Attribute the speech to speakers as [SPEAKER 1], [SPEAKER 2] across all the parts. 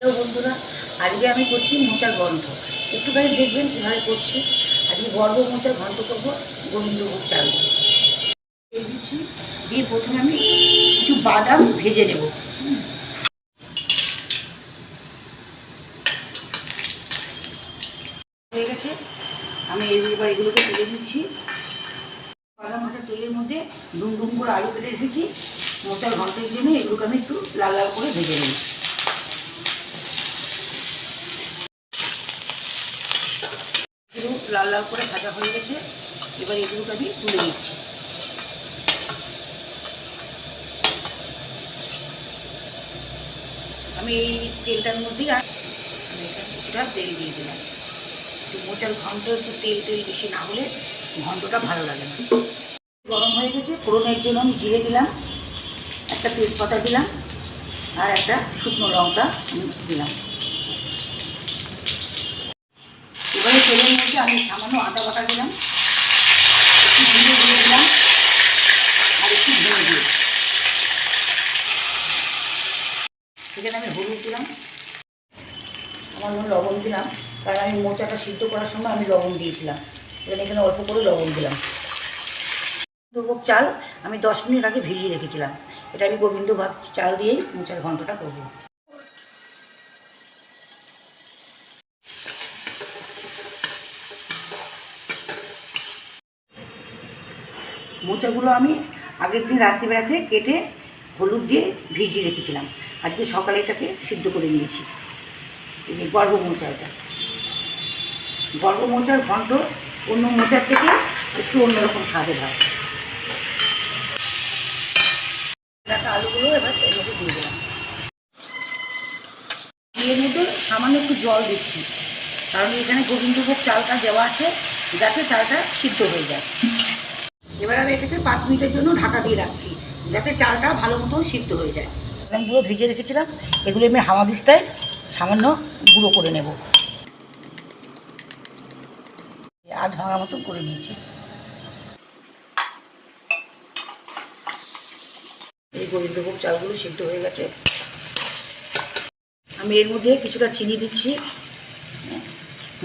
[SPEAKER 1] Hello বন্ধুরা, আজকে আমি করছি মোচার ঘন্ট। একটুখানি দেখবেন কীভাবে করছি। আজকে গর্ব মোচার ঘন্ট করবো গোবিন্দভোগ চাল দিয়ে। দিয়ে দিচ্ছি, দিয়ে প্রথমে আমি কিছু বাদাম ভেজে নেব। হয়ে গেছে, আমি এবার এগুলোকে তুলে দিচ্ছি। বাদাম ভাজা তেলের মধ্যে ডুম ডুম করে আলু কেটে রেখেছি। মোচার ঘন্টের জন্য এগুলোকে আমি একটু লাল লাল করে ভেজে নেব। লাল লাল করে ভাজা হয়ে গেছে, এবার এগুলোকে আমি তুলে দিচ্ছি। আমি এই তেলটার মধ্যেই আমি এখানে কিছুটা তেল দিয়ে দিলাম। একটু মোচার ঘন্ট একটু তেল তেল বেশি না হলে ঘন্টটা ভালো লাগে না। গরম হয়ে গেছে, ফোড়নের জন্য আমি জিরে দিলাম, একটা তেজপাতা দিলাম, আর একটা শুকনো লঙ্কা দিলাম। এবারে তেলের মধ্যে আমি সামান্য আদা বাটা দিলাম, একটু জিরে দিয়ে দিলাম, আর একটু ধনে দিয়ে সেখানে আমি হলুদ দিলাম, আমার লবণ দিলাম, কারণ আমি মোচাটা সিদ্ধ করার সময় আমি লবণ দিয়েছিলাম। এখানে অল্প করে লবণ দিলাম। গোবিন্দভোগ চাল আমি 10 মিনিট আগে ভিজিয়ে রেখেছিলাম। এটা আমি গোবিন্দভোগ চাল দিয়েই মোচার ঘন্টটা করবো। মোচাগুলো আমি আগের দিন রাত্রিবেলাতে কেটে হলুদ দিয়ে ভিজিয়ে রেখেছিলাম। আজকে সকালে এটাকে সিদ্ধ করে নিয়েছি। এই যে গর্ব মোচা, এটা গর্ব মোচার ঘন্ট অন্য মোচার থেকে একটু অন্যরকম স্বাদের হয়। আলুগুলো এবার এর মধ্যে দিয়ে দিলাম। এর মধ্যে সামান্য একটু জল দিচ্ছি, কারণ এখানে গোবিন্দভোগ চালটা দেওয়া আছে যাতে চালটা সিদ্ধ হয়ে যায়। এবার আমি এটাকে 5 মিনিটের জন্য ঢাকা দিয়ে রাখছি, যাতে চালটা ভালো মতন সিদ্ধ হয়ে যায়। বাদামগুলো ভিজে রেখেছিলাম, এগুলো আমি হামাদিস্তায় সামান্য গুঁড়ো করে নেব। আধ ভাঙা মতন করে নিয়েছি। এই গোবিন্দভোগ চালগুলো সিদ্ধ হয়ে গেছে। আমি এর মধ্যে কিছুটা চিনি দিচ্ছি।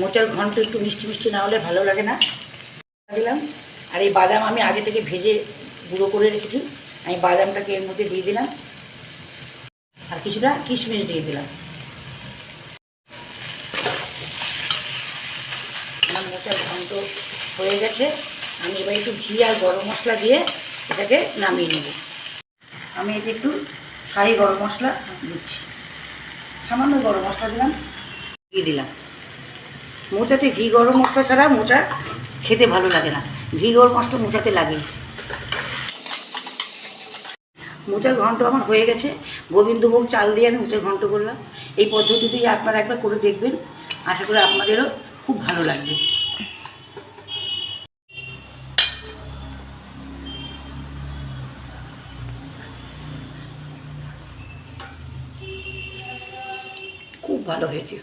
[SPEAKER 1] মোচার ঘন্ট একটু মিষ্টি মিষ্টি না হলে ভালো লাগে না, দিলাম। আর এই বাদাম আমি আগে থেকে ভেজে গুঁড়ো করে রেখেছি, আমি বাদামটাকে এর মধ্যে দিয়ে দিলাম, আর কিছুটা কিশমিশ দিয়ে দিলাম। আমার মোচার ঘন্ট হয়ে গেছে। আমি এবার একটু ঘি আর গরম মশলা দিয়ে এটাকে নামিয়ে নেব। আমি এতে একটু শাহি গরম মশলা দিচ্ছি, সামান্য গরম মশলা দিলাম, দিয়ে দিলাম। মোচাতে ঘি গরম মশলা ছাড়া মোচা খেতে ভালো লাগে না, ঘি গরম মশলা মোচাতে লাগে। মোচার ঘন্ট আমার হয়ে গেছে। গোবিন্দভোগ চাল দিয়ে আমি মোচার ঘন্ট করলাম। এই পদ্ধতিতেই আপনারা একবার করে দেখবেন, আশা করি আপনাদেরও খুব ভালো লাগবে। খুব ভালো হয়েছে।